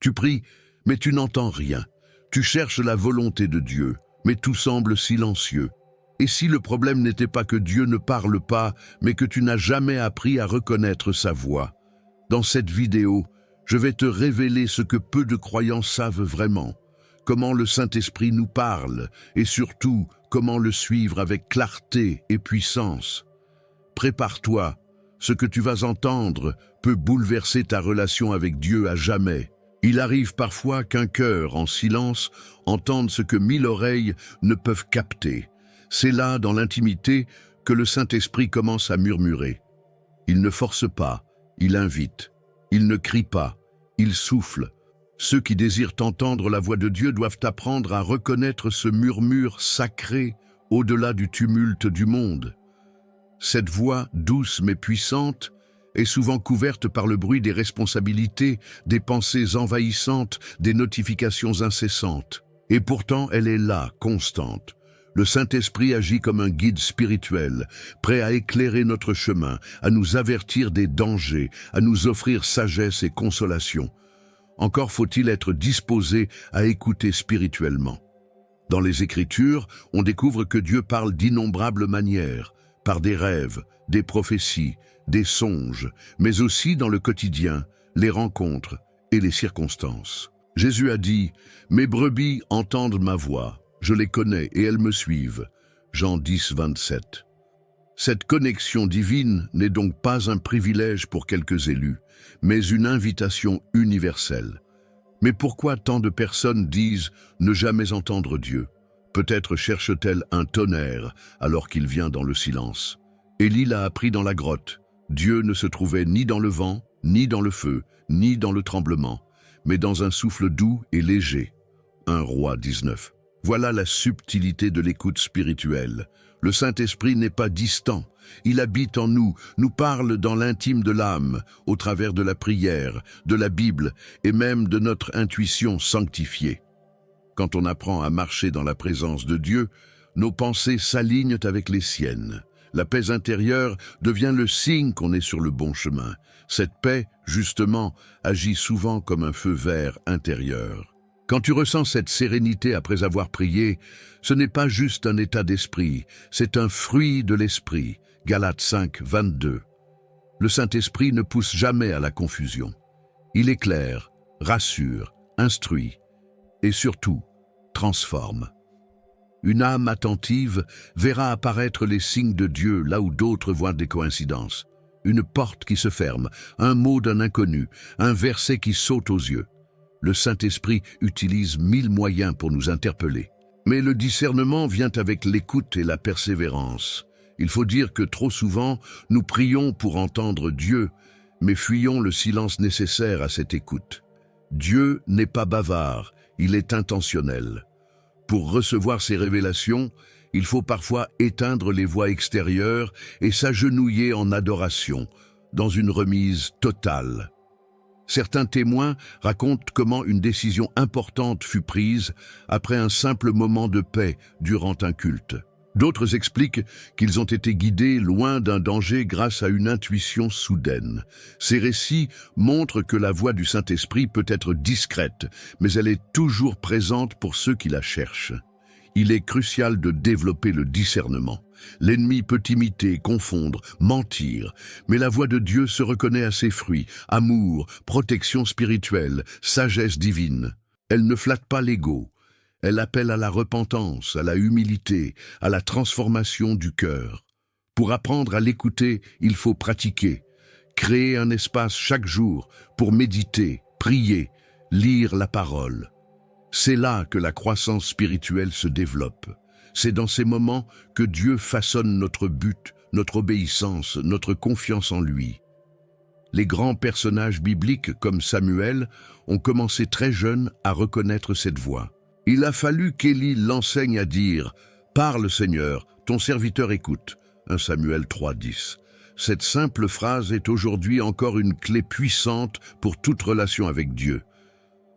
Tu pries, mais tu n'entends rien. Tu cherches la volonté de Dieu, mais tout semble silencieux. Et si le problème n'était pas que Dieu ne parle pas, mais que tu n'as jamais appris à reconnaître sa voix? Dans cette vidéo, je vais te révéler ce que peu de croyants savent vraiment, comment le Saint-Esprit nous parle, et surtout, comment le suivre avec clarté et puissance. Prépare-toi, ce que tu vas entendre peut bouleverser ta relation avec Dieu à jamais. Il arrive parfois qu'un cœur, en silence, entende ce que 1000 oreilles ne peuvent capter. C'est là, dans l'intimité, que le Saint-Esprit commence à murmurer. Il ne force pas, il invite. Il ne crie pas, il souffle. Ceux qui désirent entendre la voix de Dieu doivent apprendre à reconnaître ce murmure sacré au-delà du tumulte du monde. Cette voix douce mais puissante est souvent couverte par le bruit des responsabilités, des pensées envahissantes, des notifications incessantes. Et pourtant, elle est là, constante. Le Saint-Esprit agit comme un guide spirituel, prêt à éclairer notre chemin, à nous avertir des dangers, à nous offrir sagesse et consolation. Encore faut-il être disposé à écouter spirituellement. Dans les Écritures, on découvre que Dieu parle d'innombrables manières, par des rêves, des prophéties, des songes, mais aussi dans le quotidien, les rencontres et les circonstances. Jésus a dit « Mes brebis entendent ma voix, je les connais et elles me suivent » Jean 10, 27. Cette connexion divine n'est donc pas un privilège pour quelques élus, mais une invitation universelle. Mais pourquoi tant de personnes disent ne jamais entendre Dieu? Peut-être cherche-t-elle un tonnerre alors qu'il vient dans le silence. Élie l'a appris dans la grotte. Dieu ne se trouvait ni dans le vent, ni dans le feu, ni dans le tremblement, mais dans un souffle doux et léger. 1 Roi 19. Voilà la subtilité de l'écoute spirituelle. Le Saint-Esprit n'est pas distant. Il habite en nous, nous parle dans l'intime de l'âme, au travers de la prière, de la Bible et même de notre intuition sanctifiée. Quand on apprend à marcher dans la présence de Dieu, nos pensées s'alignent avec les siennes. La paix intérieure devient le signe qu'on est sur le bon chemin. Cette paix, justement, agit souvent comme un feu vert intérieur. Quand tu ressens cette sérénité après avoir prié, ce n'est pas juste un état d'esprit, c'est un fruit de l'esprit. Galates 5, 22. Le Saint-Esprit ne pousse jamais à la confusion. Il éclaire, rassure, instruit et surtout transforme. Une âme attentive verra apparaître les signes de Dieu là où d'autres voient des coïncidences. Une porte qui se ferme, un mot d'un inconnu, un verset qui saute aux yeux. Le Saint-Esprit utilise 1000 moyens pour nous interpeller. Mais le discernement vient avec l'écoute et la persévérance. Il faut dire que trop souvent, nous prions pour entendre Dieu, mais fuyons le silence nécessaire à cette écoute. Dieu n'est pas bavard, il est intentionnel. Pour recevoir ces révélations, il faut parfois éteindre les voix extérieures et s'agenouiller en adoration, dans une remise totale. Certains témoins racontent comment une décision importante fut prise après un simple moment de paix durant un culte. D'autres expliquent qu'ils ont été guidés loin d'un danger grâce à une intuition soudaine. Ces récits montrent que la voix du Saint-Esprit peut être discrète, mais elle est toujours présente pour ceux qui la cherchent. Il est crucial de développer le discernement. L'ennemi peut imiter, confondre, mentir, mais la voix de Dieu se reconnaît à ses fruits, amour, protection spirituelle, sagesse divine. Elle ne flatte pas l'ego. Elle appelle à la repentance, à la humilité, à la transformation du cœur. Pour apprendre à l'écouter, il faut pratiquer. Créer un espace chaque jour pour méditer, prier, lire la parole. C'est là que la croissance spirituelle se développe. C'est dans ces moments que Dieu façonne notre but, notre obéissance, notre confiance en lui. Les grands personnages bibliques comme Samuel ont commencé très jeunes à reconnaître cette voix. Il a fallu qu'Élie l'enseigne à dire « Parle Seigneur, ton serviteur écoute » 1 Samuel 3,10. Cette simple phrase est aujourd'hui encore une clé puissante pour toute relation avec Dieu.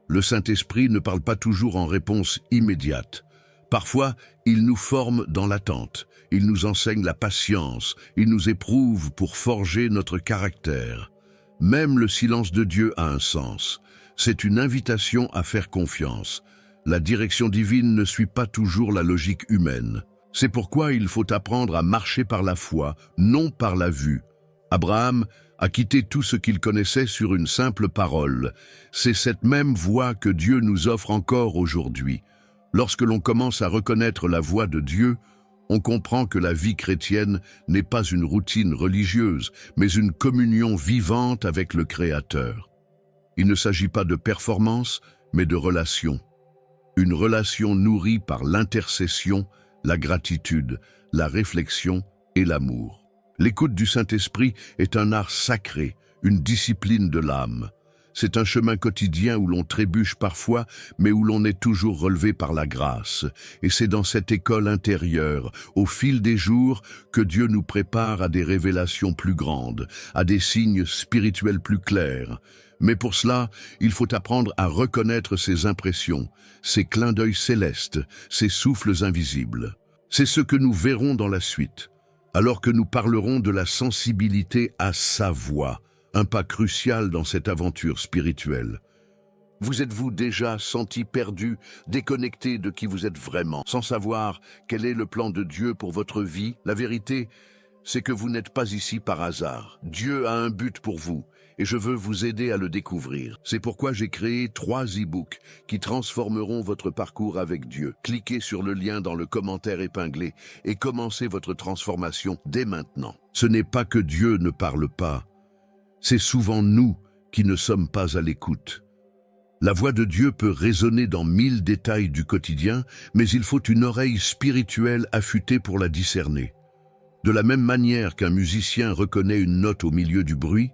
Le Saint-Esprit ne parle pas toujours en réponse immédiate. Parfois, il nous forme dans l'attente, il nous enseigne la patience, il nous éprouve pour forger notre caractère. Même le silence de Dieu a un sens. C'est une invitation à faire confiance. La direction divine ne suit pas toujours la logique humaine. C'est pourquoi il faut apprendre à marcher par la foi, non par la vue. Abraham a quitté tout ce qu'il connaissait sur une simple parole. C'est cette même voie que Dieu nous offre encore aujourd'hui. Lorsque l'on commence à reconnaître la voix de Dieu, on comprend que la vie chrétienne n'est pas une routine religieuse, mais une communion vivante avec le Créateur. Il ne s'agit pas de performance, mais de relation. Une relation nourrie par l'intercession, la gratitude, la réflexion et l'amour. L'écoute du Saint-Esprit est un art sacré, une discipline de l'âme. C'est un chemin quotidien où l'on trébuche parfois, mais où l'on est toujours relevé par la grâce. Et c'est dans cette école intérieure, au fil des jours, que Dieu nous prépare à des révélations plus grandes, à des signes spirituels plus clairs. Mais pour cela, il faut apprendre à reconnaître ses impressions, ses clins d'œil célestes, ses souffles invisibles. C'est ce que nous verrons dans la suite, alors que nous parlerons de la sensibilité à sa voix, un pas crucial dans cette aventure spirituelle. Vous êtes-vous déjà senti perdu, déconnecté de qui vous êtes vraiment, sans savoir quel est le plan de Dieu pour votre vie? La vérité, c'est que vous n'êtes pas ici par hasard. Dieu a un but pour vous, et je veux vous aider à le découvrir. C'est pourquoi j'ai créé 3 e-books qui transformeront votre parcours avec Dieu. Cliquez sur le lien dans le commentaire épinglé et commencez votre transformation dès maintenant. Ce n'est pas que Dieu ne parle pas, c'est souvent nous qui ne sommes pas à l'écoute. La voix de Dieu peut résonner dans 1000 détails du quotidien, mais il faut une oreille spirituelle affûtée pour la discerner. De la même manière qu'un musicien reconnaît une note au milieu du bruit,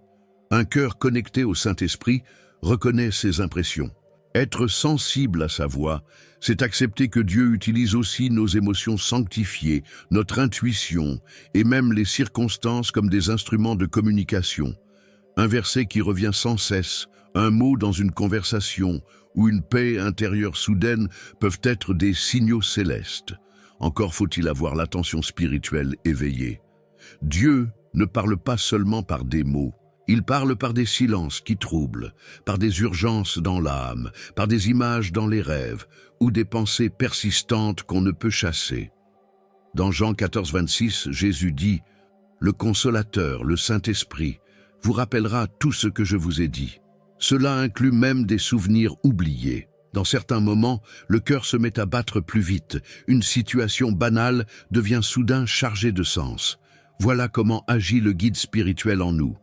un cœur connecté au Saint-Esprit reconnaît ses impressions. Être sensible à sa voix, c'est accepter que Dieu utilise aussi nos émotions sanctifiées, notre intuition et même les circonstances comme des instruments de communication. Un verset qui revient sans cesse, un mot dans une conversation ou une paix intérieure soudaine peuvent être des signaux célestes. Encore faut-il avoir l'attention spirituelle éveillée. Dieu ne parle pas seulement par des mots. Il parle par des silences qui troublent, par des urgences dans l'âme, par des images dans les rêves ou des pensées persistantes qu'on ne peut chasser. Dans Jean 14, 26, Jésus dit « Le Consolateur, le Saint-Esprit, vous rappellera tout ce que je vous ai dit. » Cela inclut même des souvenirs oubliés. Dans certains moments, le cœur se met à battre plus vite. Une situation banale devient soudain chargée de sens. Voilà comment agit le guide spirituel en nous.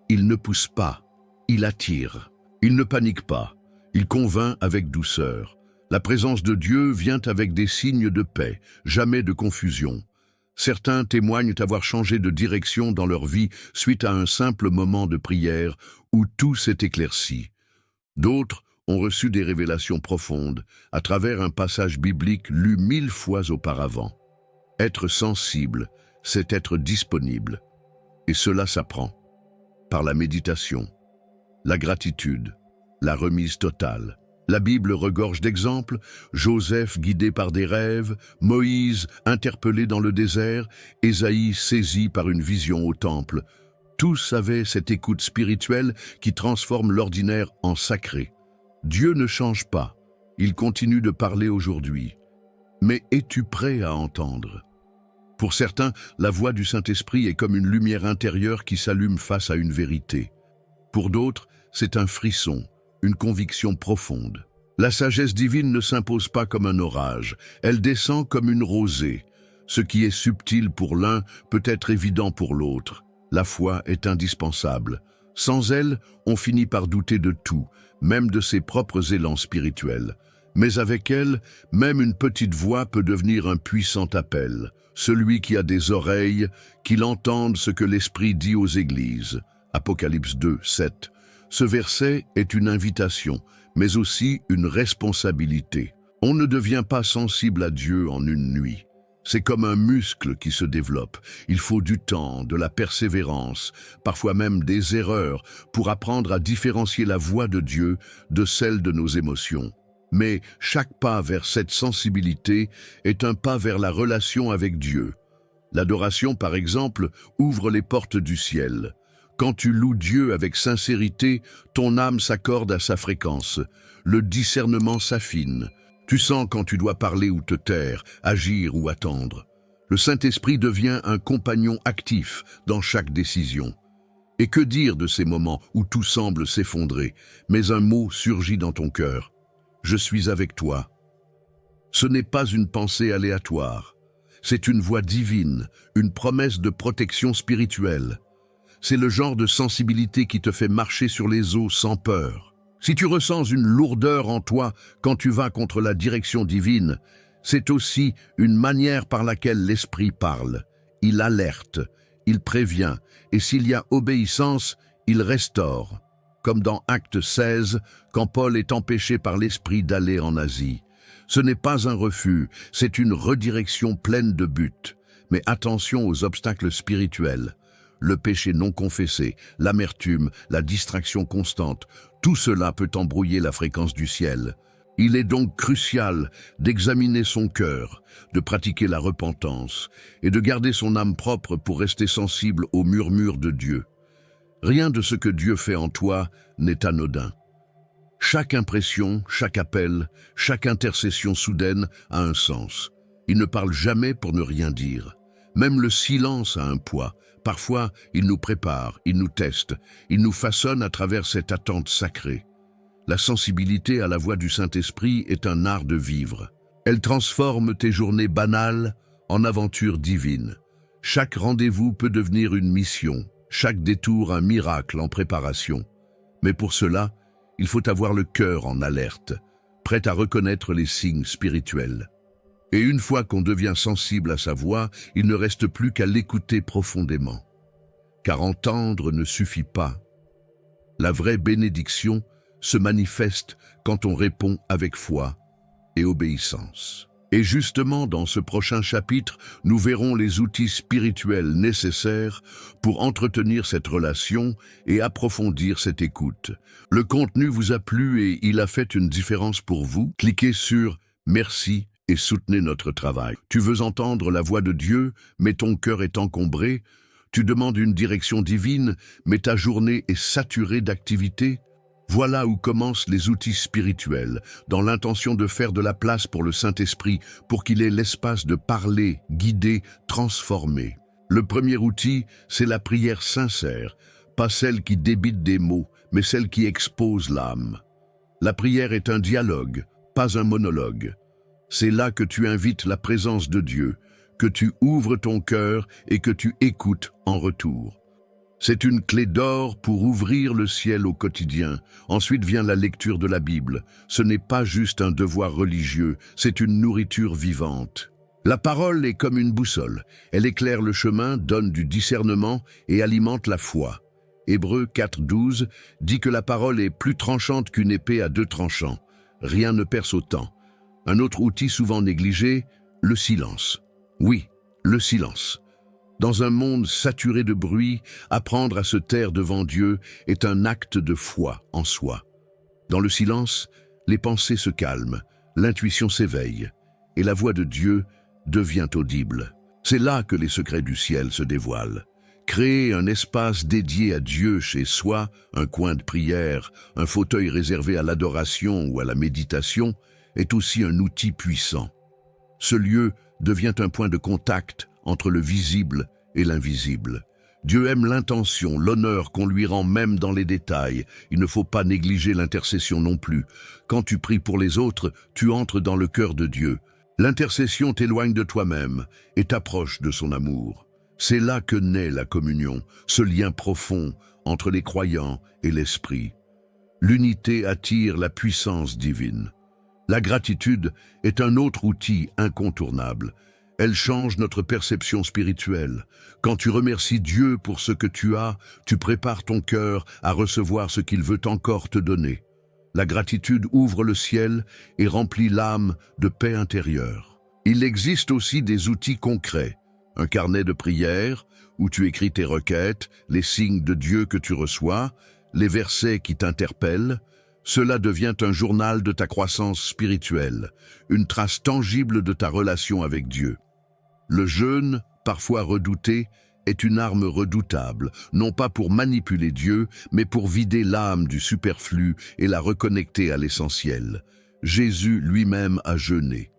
Il ne pousse pas, il attire. Il ne panique pas, il convainc avec douceur. La présence de Dieu vient avec des signes de paix, jamais de confusion. Certains témoignent avoir changé de direction dans leur vie suite à un simple moment de prière où tout s'est éclairci. D'autres ont reçu des révélations profondes à travers un passage biblique lu 1000 fois auparavant. Être sensible, c'est être disponible. Et cela s'apprend. Par la méditation, la gratitude, la remise totale. La Bible regorge d'exemples, Joseph guidé par des rêves, Moïse interpellé dans le désert, Ésaïe saisi par une vision au temple. Tous avaient cette écoute spirituelle qui transforme l'ordinaire en sacré. Dieu ne change pas, il continue de parler aujourd'hui. Mais es-tu prêt à entendre ? Pour certains, la voix du Saint-Esprit est comme une lumière intérieure qui s'allume face à une vérité. Pour d'autres, c'est un frisson, une conviction profonde. La sagesse divine ne s'impose pas comme un orage, elle descend comme une rosée. Ce qui est subtil pour l'un peut être évident pour l'autre. La foi est indispensable. Sans elle, on finit par douter de tout, même de ses propres élans spirituels. Mais avec elle, même une petite voix peut devenir un puissant appel. Celui qui a des oreilles, qu'il entende ce que l'Esprit dit aux églises. Apocalypse 2, 7. Ce verset est une invitation, mais aussi une responsabilité. On ne devient pas sensible à Dieu en une nuit. C'est comme un muscle qui se développe. Il faut du temps, de la persévérance, parfois même des erreurs, pour apprendre à différencier la voix de Dieu de celle de nos émotions. Mais chaque pas vers cette sensibilité est un pas vers la relation avec Dieu. L'adoration, par exemple, ouvre les portes du ciel. Quand tu loues Dieu avec sincérité, ton âme s'accorde à sa fréquence. Le discernement s'affine. Tu sens quand tu dois parler ou te taire, agir ou attendre. Le Saint-Esprit devient un compagnon actif dans chaque décision. Et que dire de ces moments où tout semble s'effondrer, mais un mot surgit dans ton cœur. Je suis avec toi. Ce n'est pas une pensée aléatoire. C'est une voix divine, une promesse de protection spirituelle. C'est le genre de sensibilité qui te fait marcher sur les eaux sans peur. Si tu ressens une lourdeur en toi quand tu vas contre la direction divine, c'est aussi une manière par laquelle l'Esprit parle. Il alerte, il prévient, et s'il y a obéissance, il restaure. Comme dans Acte 16, quand Paul est empêché par l'Esprit d'aller en Asie. Ce n'est pas un refus, c'est une redirection pleine de but. Mais attention aux obstacles spirituels. Le péché non confessé, l'amertume, la distraction constante, tout cela peut embrouiller la fréquence du ciel. Il est donc crucial d'examiner son cœur, de pratiquer la repentance et de garder son âme propre pour rester sensible aux murmures de Dieu. Rien de ce que Dieu fait en toi n'est anodin. Chaque impression, chaque appel, chaque intercession soudaine a un sens. Il ne parle jamais pour ne rien dire. Même le silence a un poids. Parfois, il nous prépare, il nous teste, il nous façonne à travers cette attente sacrée. La sensibilité à la voix du Saint-Esprit est un art de vivre. Elle transforme tes journées banales en aventures divines. Chaque rendez-vous peut devenir une mission, chaque détour un miracle en préparation. Mais pour cela, il faut avoir le cœur en alerte, prêt à reconnaître les signes spirituels. Et une fois qu'on devient sensible à sa voix, il ne reste plus qu'à l'écouter profondément. Car entendre ne suffit pas. La vraie bénédiction se manifeste quand on répond avec foi et obéissance. Et justement, dans ce prochain chapitre, nous verrons les outils spirituels nécessaires pour entretenir cette relation et approfondir cette écoute. Le contenu vous a plu et il a fait une différence pour vous? Cliquez sur « Merci » et soutenez notre travail. Tu veux entendre la voix de Dieu, mais ton cœur est encombré. Tu demandes une direction divine, mais ta journée est saturée d'activités. Voilà où commencent les outils spirituels, dans l'intention de faire de la place pour le Saint-Esprit, pour qu'il ait l'espace de parler, guider, transformer. Le premier outil, c'est la prière sincère, pas celle qui débite des mots, mais celle qui expose l'âme. La prière est un dialogue, pas un monologue. C'est là que tu invites la présence de Dieu, que tu ouvres ton cœur et que tu écoutes en retour. C'est une clé d'or pour ouvrir le ciel au quotidien. Ensuite vient la lecture de la Bible. Ce n'est pas juste un devoir religieux, c'est une nourriture vivante. La parole est comme une boussole. Elle éclaire le chemin, donne du discernement et alimente la foi. Hébreux 4:12 dit que la parole est plus tranchante qu'une épée à deux tranchants. Rien ne perce autant. Un autre outil souvent négligé, le silence. Oui, le silence. Dans un monde saturé de bruit, apprendre à se taire devant Dieu est un acte de foi en soi. Dans le silence, les pensées se calment, l'intuition s'éveille, et la voix de Dieu devient audible. C'est là que les secrets du ciel se dévoilent. Créer un espace dédié à Dieu chez soi, un coin de prière, un fauteuil réservé à l'adoration ou à la méditation, est aussi un outil puissant. Ce lieu devient un point de contact entre le visible et l'invisible. Dieu aime l'intention, l'honneur qu'on lui rend même dans les détails. Il ne faut pas négliger l'intercession non plus. Quand tu pries pour les autres, tu entres dans le cœur de Dieu. L'intercession t'éloigne de toi-même et t'approche de son amour. C'est là que naît la communion, ce lien profond entre les croyants et l'esprit. L'unité attire la puissance divine. La gratitude est un autre outil incontournable. Elle change notre perception spirituelle. Quand tu remercies Dieu pour ce que tu as, tu prépares ton cœur à recevoir ce qu'il veut encore te donner. La gratitude ouvre le ciel et remplit l'âme de paix intérieure. Il existe aussi des outils concrets. Un carnet de prière où tu écris tes requêtes, les signes de Dieu que tu reçois, les versets qui t'interpellent. Cela devient un journal de ta croissance spirituelle, une trace tangible de ta relation avec Dieu. Le jeûne, parfois redouté, est une arme redoutable, non pas pour manipuler Dieu, mais pour vider l'âme du superflu et la reconnecter à l'essentiel. Jésus lui-même a jeûné.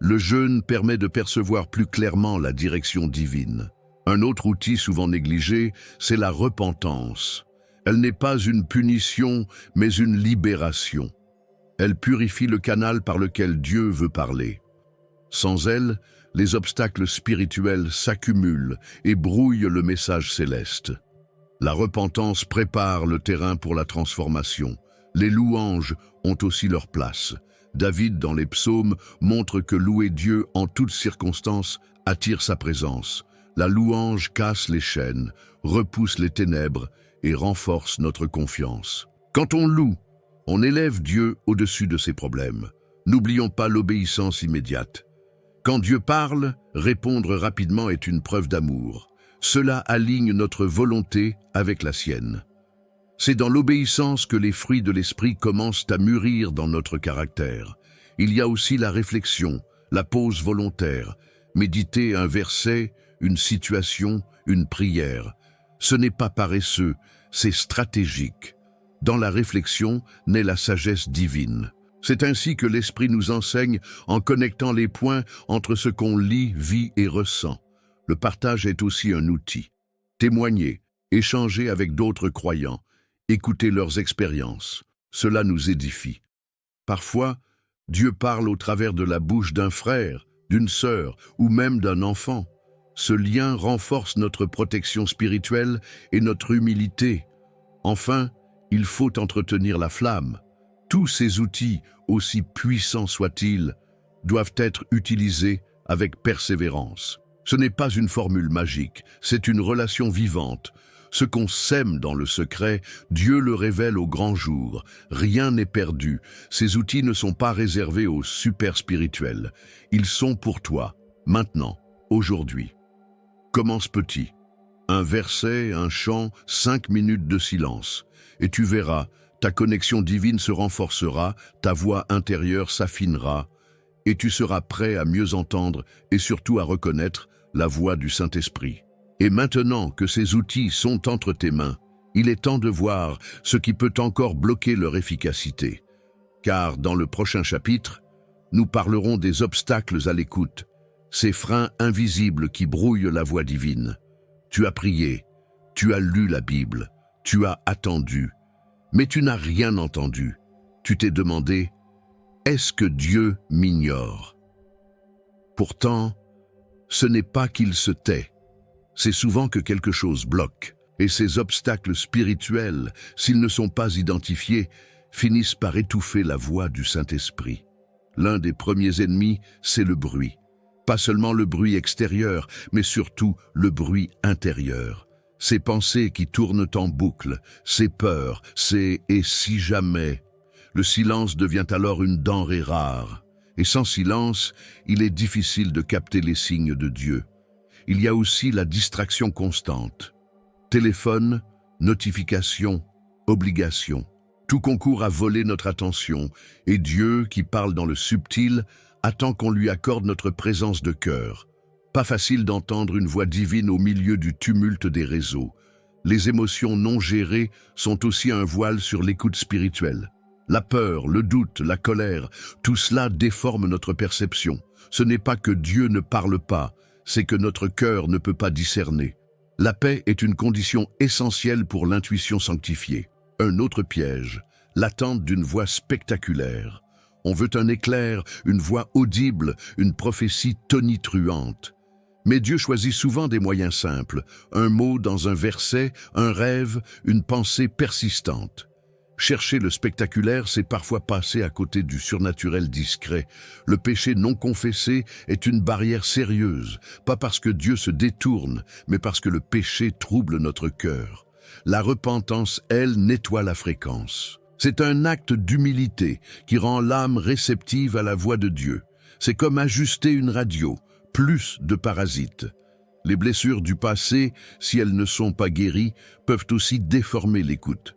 Le jeûne permet de percevoir plus clairement la direction divine. Un autre outil souvent négligé, c'est la repentance. Elle n'est pas une punition, mais une libération. Elle purifie le canal par lequel Dieu veut parler. Sans elle, les obstacles spirituels s'accumulent et brouillent le message céleste. La repentance prépare le terrain pour la transformation. Les louanges ont aussi leur place. David, dans les psaumes, montre que louer Dieu en toutes circonstances attire sa présence. La louange casse les chaînes, repousse les ténèbres et renforce notre confiance. Quand on loue, on élève Dieu au-dessus de ses problèmes. N'oublions pas l'obéissance immédiate. Quand Dieu parle, répondre rapidement est une preuve d'amour. Cela aligne notre volonté avec la sienne. C'est dans l'obéissance que les fruits de l'esprit commencent à mûrir dans notre caractère. Il y a aussi la réflexion, la pause volontaire, méditer un verset, une situation, une prière. Ce n'est pas paresseux, c'est stratégique. Dans la réflexion naît la sagesse divine. C'est ainsi que l'Esprit nous enseigne en connectant les points entre ce qu'on lit, vit et ressent. Le partage est aussi un outil. Témoigner, échanger avec d'autres croyants, écouter leurs expériences, cela nous édifie. Parfois, Dieu parle au travers de la bouche d'un frère, d'une sœur ou même d'un enfant. Ce lien renforce notre protection spirituelle et notre humilité. Enfin, il faut entretenir la flamme. Tous ces outils, aussi puissants soient-ils, doivent être utilisés avec persévérance. Ce n'est pas une formule magique, c'est une relation vivante. Ce qu'on sème dans le secret, Dieu le révèle au grand jour. Rien n'est perdu. Ces outils ne sont pas réservés aux super spirituels. Ils sont pour toi, maintenant, aujourd'hui. Commence petit. Un verset, un chant, 5 minutes de silence. Et tu verras, ta connexion divine se renforcera, ta voix intérieure s'affinera, et tu seras prêt à mieux entendre et surtout à reconnaître la voix du Saint-Esprit. Et maintenant que ces outils sont entre tes mains, il est temps de voir ce qui peut encore bloquer leur efficacité. Car dans le prochain chapitre, nous parlerons des obstacles à l'écoute, ces freins invisibles qui brouillent la voix divine. Tu as prié, tu as lu la Bible, tu as attendu, mais tu n'as rien entendu. Tu t'es demandé, est-ce que Dieu m'ignore? Pourtant, ce n'est pas qu'il se tait. C'est souvent que quelque chose bloque. Et ces obstacles spirituels, s'ils ne sont pas identifiés, finissent par étouffer la voix du Saint-Esprit. L'un des premiers ennemis, c'est le bruit. Pas seulement le bruit extérieur, mais surtout le bruit intérieur. Ces pensées qui tournent en boucle, ces peurs, ces « et si jamais ». Le silence devient alors une denrée rare. Et sans silence, il est difficile de capter les signes de Dieu. Il y a aussi la distraction constante. Téléphone, notification, obligation. Tout concourt à voler notre attention, et Dieu, qui parle dans le subtil, attend qu'on lui accorde notre présence de cœur. Pas facile d'entendre une voix divine au milieu du tumulte des réseaux. Les émotions non gérées sont aussi un voile sur l'écoute spirituelle. La peur, le doute, la colère, tout cela déforme notre perception. Ce n'est pas que Dieu ne parle pas, c'est que notre cœur ne peut pas discerner. La paix est une condition essentielle pour l'intuition sanctifiée. Un autre piège, l'attente d'une voix spectaculaire. On veut un éclair, une voix audible, une prophétie tonitruante. Mais Dieu choisit souvent des moyens simples, un mot dans un verset, un rêve, une pensée persistante. Chercher le spectaculaire, c'est parfois passer à côté du surnaturel discret. Le péché non confessé est une barrière sérieuse, pas parce que Dieu se détourne, mais parce que le péché trouble notre cœur. La repentance, elle, nettoie la fréquence. C'est un acte d'humilité qui rend l'âme réceptive à la voix de Dieu. C'est comme ajuster une radio, plus de parasites. Les blessures du passé, si elles ne sont pas guéries, peuvent aussi déformer l'écoute.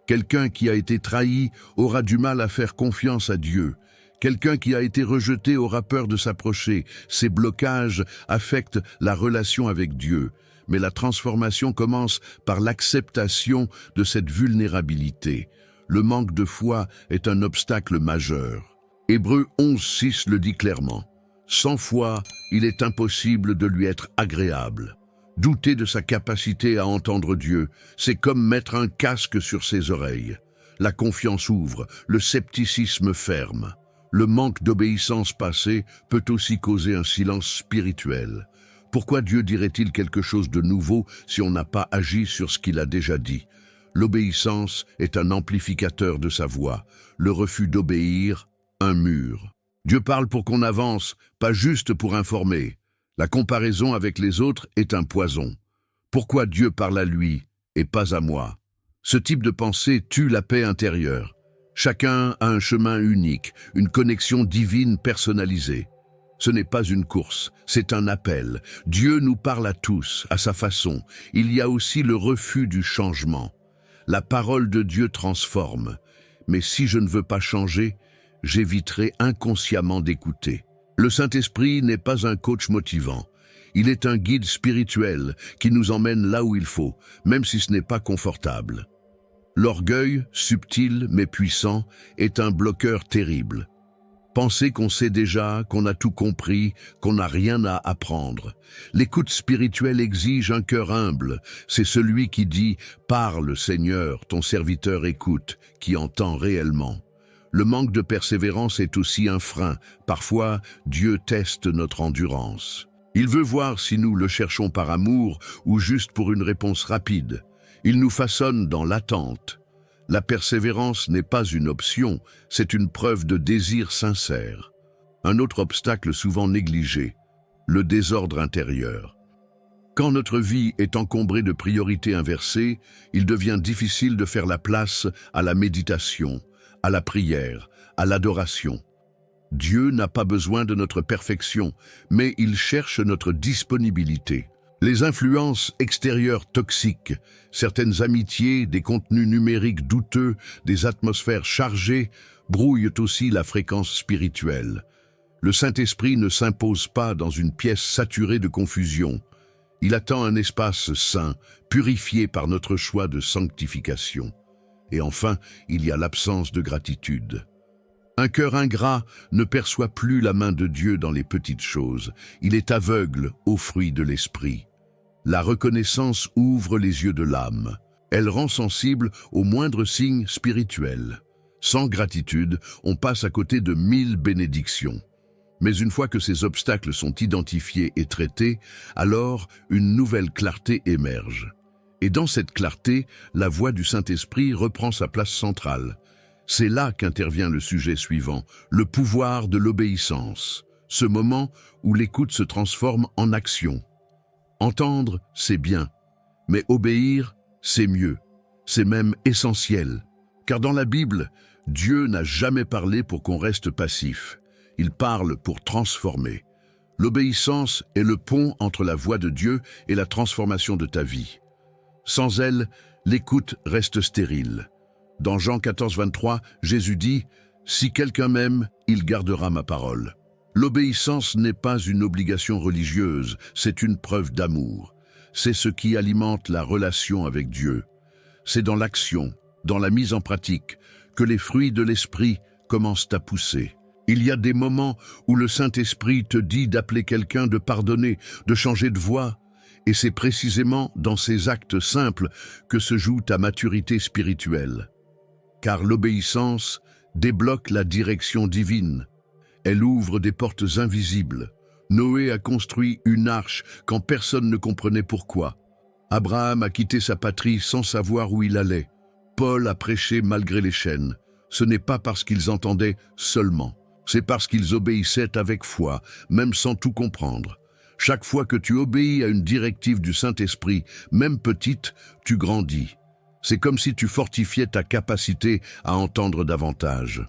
Quelqu'un qui a été trahi aura du mal à faire confiance à Dieu. Quelqu'un qui a été rejeté aura peur de s'approcher. Ces blocages affectent la relation avec Dieu. mais la transformation commence par l'acceptation de cette vulnérabilité. Le manque de foi est un obstacle majeur. Hébreux 11:6 le dit clairement. Sans foi, il est impossible de lui être agréable. Douter de sa capacité à entendre Dieu, c'est comme mettre un casque sur ses oreilles. La confiance ouvre, le scepticisme ferme. Le manque d'obéissance passée peut aussi causer un silence spirituel. Pourquoi Dieu dirait-il quelque chose de nouveau si on n'a pas agi sur ce qu'il a déjà dit? L'obéissance est un amplificateur de sa voix. Le refus d'obéir, un mur. Dieu parle pour qu'on avance, pas juste pour informer. La comparaison avec les autres est un poison. Pourquoi Dieu parle à lui et pas à moi? Ce type de pensée tue la paix intérieure. Chacun a un chemin unique, une connexion divine personnalisée. Ce n'est pas une course, c'est un appel. Dieu nous parle à tous, à sa façon. Il y a aussi le refus du changement. La parole de Dieu transforme. Mais si je ne veux pas changer, j'éviterai inconsciemment d'écouter. Le Saint-Esprit n'est pas un coach motivant. Il est un guide spirituel qui nous emmène là où il faut, même si ce n'est pas confortable. L'orgueil, subtil mais puissant, est un bloqueur terrible. Penser qu'on sait déjà, qu'on a tout compris, qu'on n'a rien à apprendre. L'écoute spirituelle exige un cœur humble. C'est celui qui dit « Parle, Seigneur, ton serviteur écoute », qui entend réellement. Le manque de persévérance est aussi un frein. Parfois, Dieu teste notre endurance. Il veut voir si nous le cherchons par amour ou juste pour une réponse rapide. Il nous façonne dans l'attente. La persévérance n'est pas une option, c'est une preuve de désir sincère. Un autre obstacle souvent négligé, le désordre intérieur. Quand notre vie est encombrée de priorités inversées, il devient difficile de faire la place à la méditation, à la prière, à l'adoration. Dieu n'a pas besoin de notre perfection, mais il cherche notre disponibilité. Les influences extérieures toxiques, certaines amitiés, des contenus numériques douteux, des atmosphères chargées, brouillent aussi la fréquence spirituelle. Le Saint-Esprit ne s'impose pas dans une pièce saturée de confusion. Il attend un espace saint, purifié par notre choix de sanctification. Et enfin, il y a l'absence de gratitude. Un cœur ingrat ne perçoit plus la main de Dieu dans les petites choses. Il est aveugle aux fruits de l'esprit. La reconnaissance ouvre les yeux de l'âme. Elle rend sensible aux moindres signes spirituels. Sans gratitude, on passe à côté de 1000 bénédictions. Mais une fois que ces obstacles sont identifiés et traités, alors une nouvelle clarté émerge. Et dans cette clarté, la voix du Saint-Esprit reprend sa place centrale. C'est là qu'intervient le sujet suivant, le pouvoir de l'obéissance. Ce moment où l'écoute se transforme en action. Entendre, c'est bien, mais obéir, c'est mieux. C'est même essentiel. Car dans la Bible, Dieu n'a jamais parlé pour qu'on reste passif. Il parle pour transformer. L'obéissance est le pont entre la voix de Dieu et la transformation de ta vie. Sans elle, l'écoute reste stérile. Dans Jean 14:23, Jésus dit « Si quelqu'un m'aime, il gardera ma parole ». L'obéissance n'est pas une obligation religieuse, c'est une preuve d'amour. C'est ce qui alimente la relation avec Dieu. C'est dans l'action, dans la mise en pratique, que les fruits de l'esprit commencent à pousser. Il y a des moments où le Saint-Esprit te dit d'appeler quelqu'un, de pardonner, de changer de voie. Et c'est précisément dans ces actes simples que se joue ta maturité spirituelle. Car l'obéissance débloque la direction divine. Elle ouvre des portes invisibles. Noé a construit une arche quand personne ne comprenait pourquoi. Abraham a quitté sa patrie sans savoir où il allait. Paul a prêché malgré les chaînes. Ce n'est pas parce qu'ils entendaient seulement. C'est parce qu'ils obéissaient avec foi, même sans tout comprendre. Chaque fois que tu obéis à une directive du Saint-Esprit, même petite, tu grandis. C'est comme si tu fortifiais ta capacité à entendre davantage.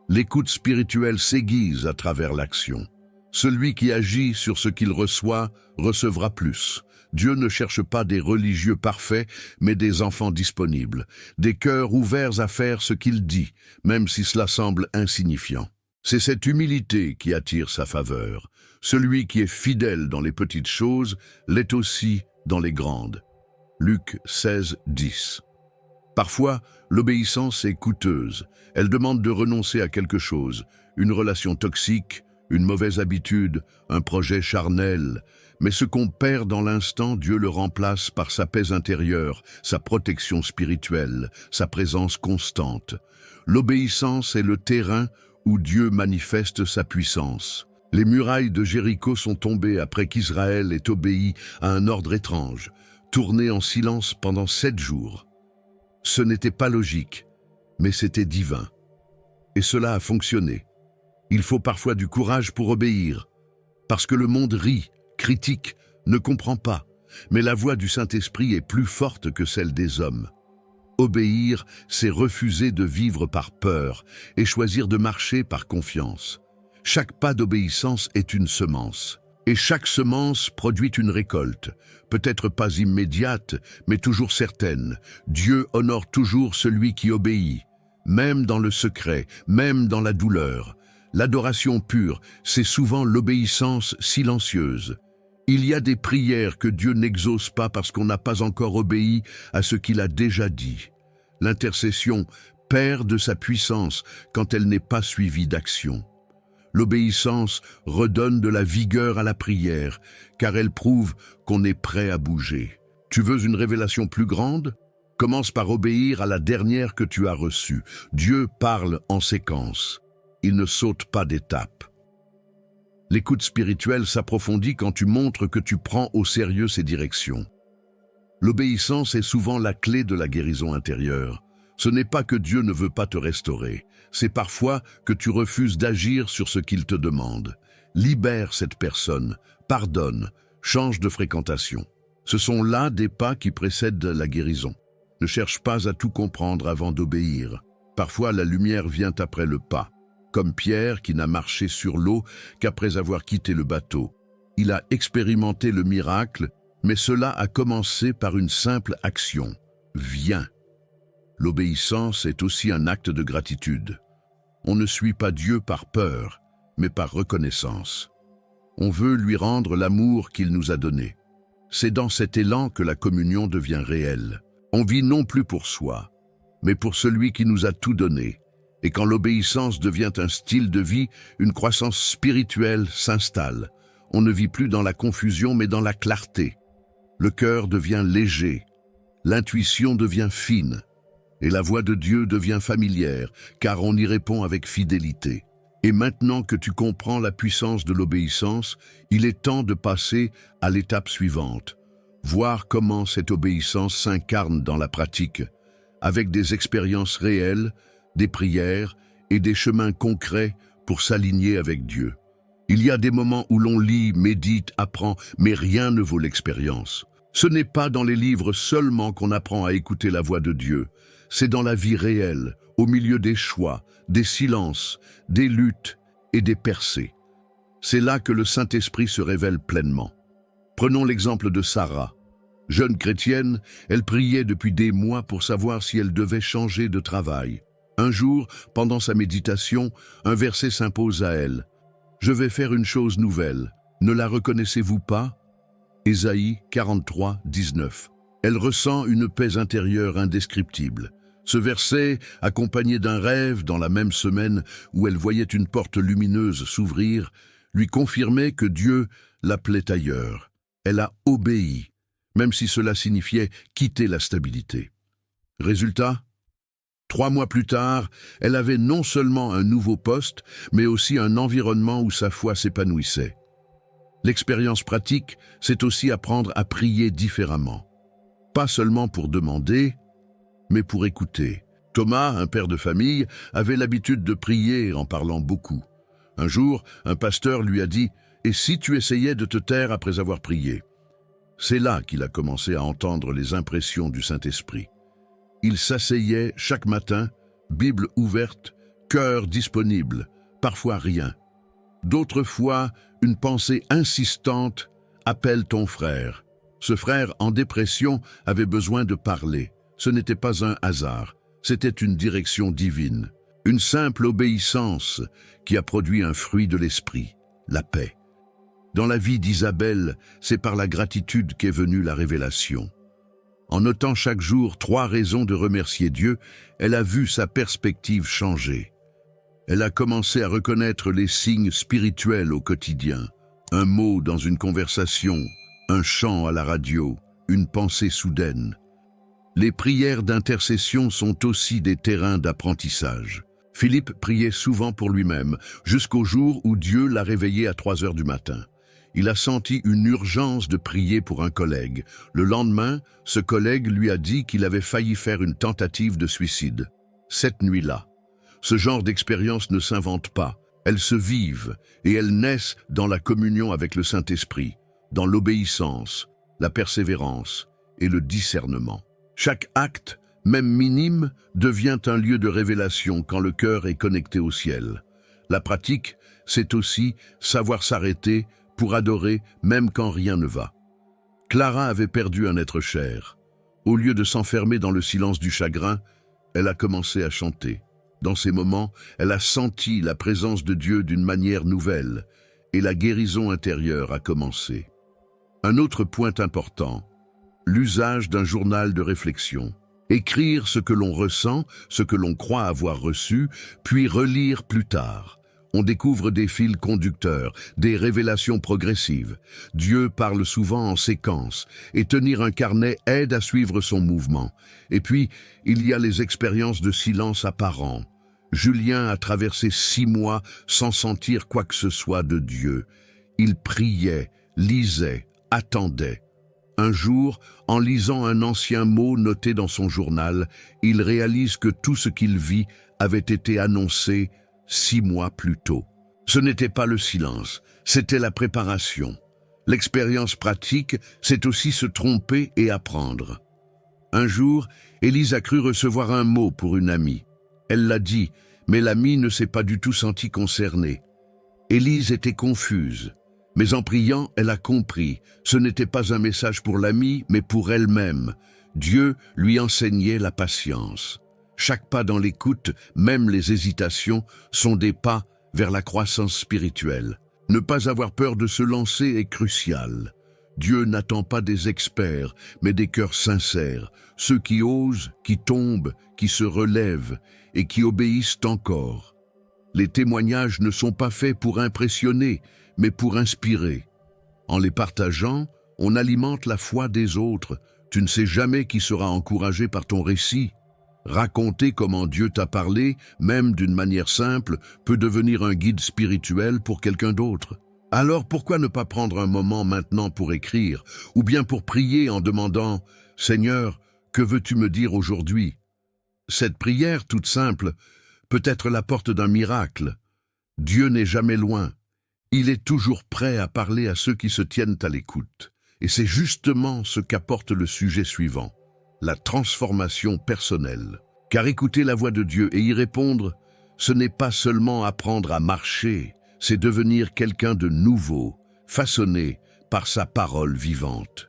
L'écoute spirituelle s'aiguise à travers l'action. Celui qui agit sur ce qu'il reçoit recevra plus. Dieu ne cherche pas des religieux parfaits, mais des enfants disponibles, des cœurs ouverts à faire ce qu'il dit, même si cela semble insignifiant. C'est cette humilité qui attire sa faveur. Celui qui est fidèle dans les petites choses l'est aussi dans les grandes. Luc 16, 10. Parfois, l'obéissance est coûteuse. Elle demande de renoncer à quelque chose, une relation toxique, une mauvaise habitude, un projet charnel. Mais ce qu'on perd dans l'instant, Dieu le remplace par sa paix intérieure, sa protection spirituelle, sa présence constante. L'obéissance est le terrain où Dieu manifeste sa puissance. Les murailles de Jéricho sont tombées après qu'Israël ait obéi à un ordre étrange, tourné en silence pendant 7 jours. Ce n'était pas logique, mais c'était divin. Et cela a fonctionné. Il faut parfois du courage pour obéir, parce que le monde rit, critique, ne comprend pas, mais la voix du Saint-Esprit est plus forte que celle des hommes. Obéir, c'est refuser de vivre par peur et choisir de marcher par confiance. Chaque pas d'obéissance est une semence, et chaque semence produit une récolte, peut-être pas immédiate, mais toujours certaine. Dieu honore toujours celui qui obéit, même dans le secret, même dans la douleur. L'adoration pure, c'est souvent l'obéissance silencieuse. Il y a des prières que Dieu n'exauce pas parce qu'on n'a pas encore obéi à ce qu'il a déjà dit. L'intercession perd de sa puissance quand elle n'est pas suivie d'action. L'obéissance redonne de la vigueur à la prière, car elle prouve qu'on est prêt à bouger. Tu veux une révélation plus grande? Commence par obéir à la dernière que tu as reçue. Dieu parle en séquence. Il ne saute pas d'étape. L'écoute spirituelle s'approfondit quand tu montres que tu prends au sérieux ces directions. L'obéissance est souvent la clé de la guérison intérieure. Ce n'est pas que Dieu ne veut pas te restaurer, c'est parfois que tu refuses d'agir sur ce qu'il te demande. Libère cette personne, pardonne, change de fréquentation. Ce sont là des pas qui précèdent la guérison. Ne cherche pas à tout comprendre avant d'obéir. Parfois la lumière vient après le pas. Comme Pierre qui n'a marché sur l'eau qu'après avoir quitté le bateau. Il a expérimenté le miracle, mais cela a commencé par une simple action. Viens. L'obéissance est aussi un acte de gratitude. On ne suit pas Dieu par peur, mais par reconnaissance. On veut lui rendre l'amour qu'il nous a donné. C'est dans cet élan que la communion devient réelle. On vit non plus pour soi, mais pour celui qui nous a tout donné. Et quand l'obéissance devient un style de vie, une croissance spirituelle s'installe. On ne vit plus dans la confusion, mais dans la clarté. Le cœur devient léger, l'intuition devient fine, et la voix de Dieu devient familière, car on y répond avec fidélité. Et maintenant que tu comprends la puissance de l'obéissance, il est temps de passer à l'étape suivante. Voir comment cette obéissance s'incarne dans la pratique, avec des expériences réelles, des prières et des chemins concrets pour s'aligner avec Dieu. Il y a des moments où l'on lit, médite, apprend, mais rien ne vaut l'expérience. Ce n'est pas dans les livres seulement qu'on apprend à écouter la voix de Dieu. C'est dans la vie réelle, au milieu des choix, des silences, des luttes et des percées. C'est là que le Saint-Esprit se révèle pleinement. Prenons l'exemple de Sarah. Jeune chrétienne, elle priait depuis des mois pour savoir si elle devait changer de travail. Un jour, pendant sa méditation, un verset s'impose à elle. « Je vais faire une chose nouvelle. Ne la reconnaissez-vous pas ?» Ésaïe 43, 19. Elle ressent une paix intérieure indescriptible. Ce verset, accompagné d'un rêve dans la même semaine où elle voyait une porte lumineuse s'ouvrir, lui confirmait que Dieu l'appelait ailleurs. Elle a obéi, même si cela signifiait quitter la stabilité. Résultat ? 3 mois plus tard, elle avait non seulement un nouveau poste, mais aussi un environnement où sa foi s'épanouissait. L'expérience pratique, c'est aussi apprendre à prier différemment. Pas seulement pour demander, mais pour écouter. Thomas, un père de famille, avait l'habitude de prier en parlant beaucoup. Un jour, un pasteur lui a dit « Et si tu essayais de te taire après avoir prié ?» C'est là qu'il a commencé à entendre les impressions du Saint-Esprit. Il s'asseyait chaque matin, Bible ouverte, cœur disponible, parfois rien. D'autres fois, une pensée insistante « Appelle ton frère ». Ce frère en dépression avait besoin de parler. Ce n'était pas un hasard, c'était une direction divine. Une simple obéissance qui a produit un fruit de l'esprit, la paix. Dans la vie d'Isabelle, c'est par la gratitude qu'est venue la révélation. En notant chaque jour 3 raisons de remercier Dieu, elle a vu sa perspective changer. Elle a commencé à reconnaître les signes spirituels au quotidien. Un mot dans une conversation, un chant à la radio, une pensée soudaine. Les prières d'intercession sont aussi des terrains d'apprentissage. Philippe priait souvent pour lui-même, jusqu'au jour où Dieu l'a réveillé à 3 heures du matin. Il a senti une urgence de prier pour un collègue. Le lendemain, ce collègue lui a dit qu'il avait failli faire une tentative de suicide. Cette nuit-là, ce genre d'expériences ne s'inventent pas. Elles se vivent et elles naissent dans la communion avec le Saint-Esprit, dans l'obéissance, la persévérance et le discernement. Chaque acte, même minime, devient un lieu de révélation quand le cœur est connecté au ciel. La pratique, c'est aussi savoir s'arrêter pour adorer même quand rien ne va. Clara avait perdu un être cher. Au lieu de s'enfermer dans le silence du chagrin, elle a commencé à chanter. Dans ces moments, elle a senti la présence de Dieu d'une manière nouvelle et la guérison intérieure a commencé. Un autre point important, l'usage d'un journal de réflexion. Écrire ce que l'on ressent, ce que l'on croit avoir reçu, puis relire plus tard. On découvre des fils conducteurs, des révélations progressives. Dieu parle souvent en séquence, et tenir un carnet aide à suivre son mouvement. Et puis, il y a les expériences de silence apparent. Julien a traversé 6 mois sans sentir quoi que ce soit de Dieu. Il priait, lisait, attendait. Un jour, en lisant un ancien mot noté dans son journal, il réalise que tout ce qu'il vit avait été annoncé 6 mois plus tôt. Ce n'était pas le silence, c'était la préparation. L'expérience pratique, c'est aussi se tromper et apprendre. Un jour, Élise a cru recevoir un mot pour une amie. Elle l'a dit, mais l'amie ne s'est pas du tout sentie concernée. Élise était confuse, mais en priant, elle a compris. Ce n'était pas un message pour l'amie, mais pour elle-même. Dieu lui enseignait la patience. Chaque pas dans l'écoute, même les hésitations, sont des pas vers la croissance spirituelle. Ne pas avoir peur de se lancer est crucial. Dieu n'attend pas des experts, mais des cœurs sincères, ceux qui osent, qui tombent, qui se relèvent et qui obéissent encore. Les témoignages ne sont pas faits pour impressionner, mais pour inspirer. En les partageant, on alimente la foi des autres. Tu ne sais jamais qui sera encouragé par ton récit. Raconter comment Dieu t'a parlé, même d'une manière simple, peut devenir un guide spirituel pour quelqu'un d'autre. Alors pourquoi ne pas prendre un moment maintenant pour écrire, ou bien pour prier en demandant « Seigneur, que veux-tu me dire aujourd'hui ?» Cette prière toute simple peut être la porte d'un miracle. Dieu n'est jamais loin. Il est toujours prêt à parler à ceux qui se tiennent à l'écoute. Et c'est justement ce qu'apporte le sujet suivant, la transformation personnelle. Car écouter la voix de Dieu et y répondre, ce n'est pas seulement apprendre à marcher, c'est devenir quelqu'un de nouveau, façonné par sa parole vivante.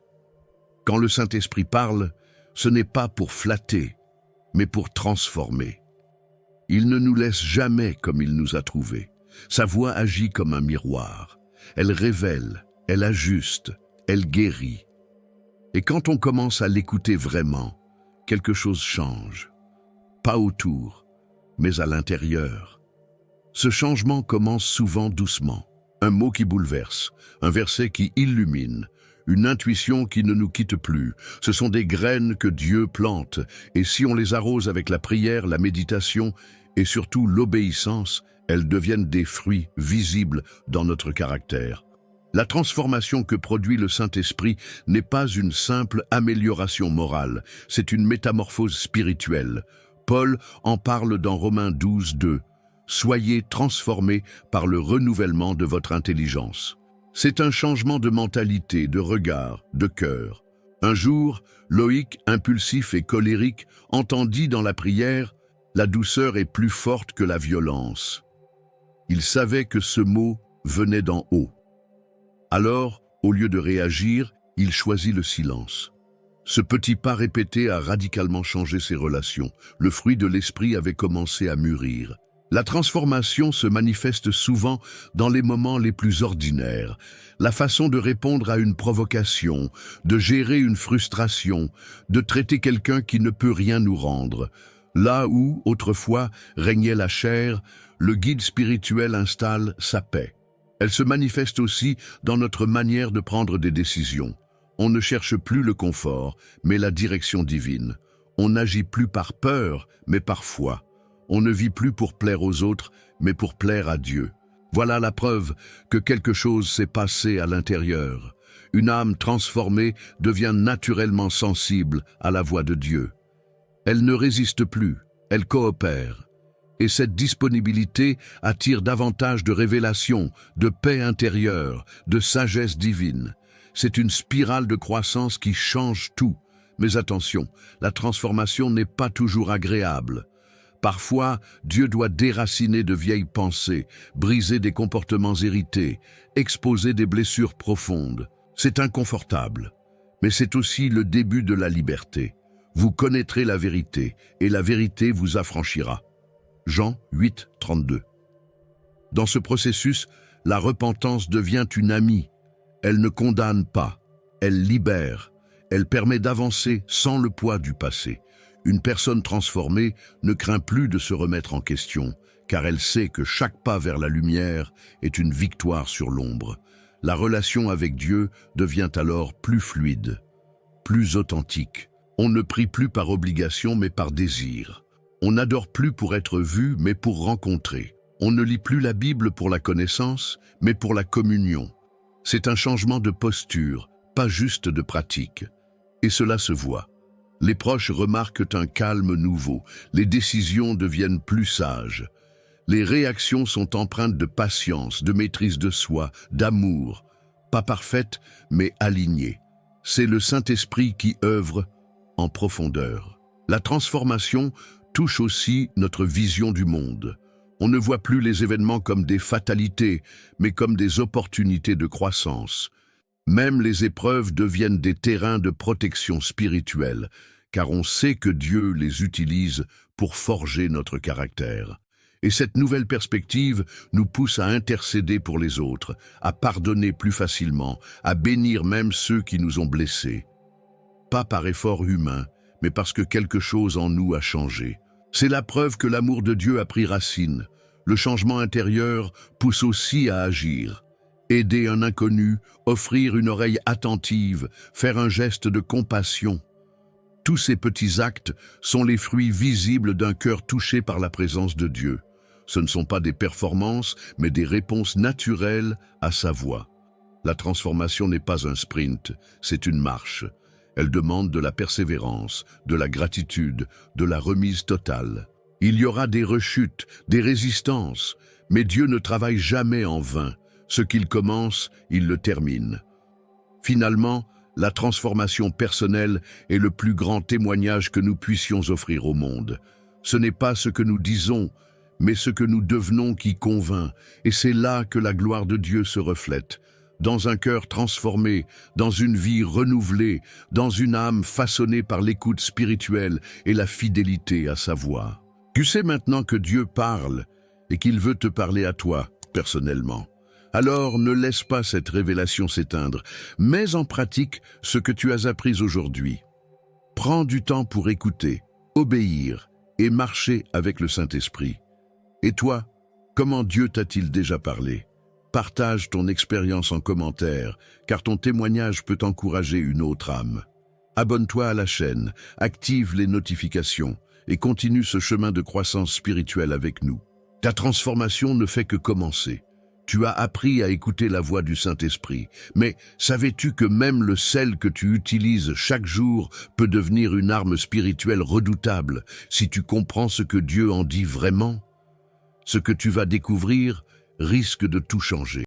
Quand le Saint-Esprit parle, ce n'est pas pour flatter, mais pour transformer. Il ne nous laisse jamais comme il nous a trouvés. Sa voix agit comme un miroir. Elle révèle, elle ajuste, elle guérit. Et quand on commence à l'écouter vraiment, quelque chose change. Pas autour, mais à l'intérieur. Ce changement commence souvent doucement. Un mot qui bouleverse, un verset qui illumine, une intuition qui ne nous quitte plus. Ce sont des graines que Dieu plante, et si on les arrose avec la prière, la méditation et surtout l'obéissance, elles deviennent des fruits visibles dans notre caractère. La transformation que produit le Saint-Esprit n'est pas une simple amélioration morale, c'est une métamorphose spirituelle. Paul en parle dans Romains 12, 2. « Soyez transformés par le renouvellement de votre intelligence. » C'est un changement de mentalité, de regard, de cœur. Un jour, Loïc, impulsif et colérique, entendit dans la prière « La douceur est plus forte que la violence ». Il savait que ce mot venait d'en haut. Alors, au lieu de réagir, il choisit le silence. Ce petit pas répété a radicalement changé ses relations. Le fruit de l'esprit avait commencé à mûrir. La transformation se manifeste souvent dans les moments les plus ordinaires. La façon de répondre à une provocation, de gérer une frustration, de traiter quelqu'un qui ne peut rien nous rendre. Là où, autrefois, régnait la chair, le guide spirituel installe sa paix. Elle se manifeste aussi dans notre manière de prendre des décisions. On ne cherche plus le confort, mais la direction divine. On n'agit plus par peur, mais par foi. On ne vit plus pour plaire aux autres, mais pour plaire à Dieu. Voilà la preuve que quelque chose s'est passé à l'intérieur. Une âme transformée devient naturellement sensible à la voix de Dieu. Elle ne résiste plus, elle coopère. Et cette disponibilité attire davantage de révélations, de paix intérieure, de sagesse divine. C'est une spirale de croissance qui change tout. Mais attention, la transformation n'est pas toujours agréable. Parfois, Dieu doit déraciner de vieilles pensées, briser des comportements hérités, exposer des blessures profondes. C'est inconfortable, mais c'est aussi le début de la liberté. Vous connaîtrez la vérité, et la vérité vous affranchira. Jean 8, 32. Dans ce processus, la repentance devient une amie. Elle ne condamne pas, elle libère. Elle permet d'avancer sans le poids du passé. Une personne transformée ne craint plus de se remettre en question, car elle sait que chaque pas vers la lumière est une victoire sur l'ombre. La relation avec Dieu devient alors plus fluide, plus authentique. On ne prie plus par obligation mais par désir. On n'adore plus pour être vu mais pour rencontrer. On ne lit plus la Bible pour la connaissance mais pour la communion. C'est un changement de posture, pas juste de pratique. Et cela se voit. Les proches remarquent un calme nouveau, les décisions deviennent plus sages. Les réactions sont empreintes de patience, de maîtrise de soi, d'amour, pas parfaites, mais alignées. C'est le Saint-Esprit qui œuvre en profondeur. La transformation touche aussi notre vision du monde. On ne voit plus les événements comme des fatalités, mais comme des opportunités de croissance. Même les épreuves deviennent des terrains de protection spirituelle, car on sait que Dieu les utilise pour forger notre caractère. Et cette nouvelle perspective nous pousse à intercéder pour les autres, à pardonner plus facilement, à bénir même ceux qui nous ont blessés. Pas par effort humain, mais parce que quelque chose en nous a changé. C'est la preuve que l'amour de Dieu a pris racine. Le changement intérieur pousse aussi à agir. Aider un inconnu, offrir une oreille attentive, faire un geste de compassion. Tous ces petits actes sont les fruits visibles d'un cœur touché par la présence de Dieu. Ce ne sont pas des performances, mais des réponses naturelles à sa voix. La transformation n'est pas un sprint, c'est une marche. Elle demande de la persévérance, de la gratitude, de la remise totale. Il y aura des rechutes, des résistances, mais Dieu ne travaille jamais en vain. Ce qu'il commence, il le termine. Finalement, la transformation personnelle est le plus grand témoignage que nous puissions offrir au monde. Ce n'est pas ce que nous disons, mais ce que nous devenons qui convainc, et c'est là que la gloire de Dieu se reflète. Dans un cœur transformé, dans une vie renouvelée, dans une âme façonnée par l'écoute spirituelle et la fidélité à sa voix. Tu sais maintenant que Dieu parle et qu'il veut te parler à toi, personnellement. Alors ne laisse pas cette révélation s'éteindre. Mets en pratique ce que tu as appris aujourd'hui. Prends du temps pour écouter, obéir et marcher avec le Saint-Esprit. Et toi, comment Dieu t'a-t-il déjà parlé? Partage ton expérience en commentaire, car ton témoignage peut encourager une autre âme. Abonne-toi à la chaîne, active les notifications et continue ce chemin de croissance spirituelle avec nous. Ta transformation ne fait que commencer. Tu as appris à écouter la voix du Saint-Esprit, mais savais-tu que même le sel que tu utilises chaque jour peut devenir une arme spirituelle redoutable si tu comprends ce que Dieu en dit vraiment? Ce que tu vas découvrir risque de tout changer.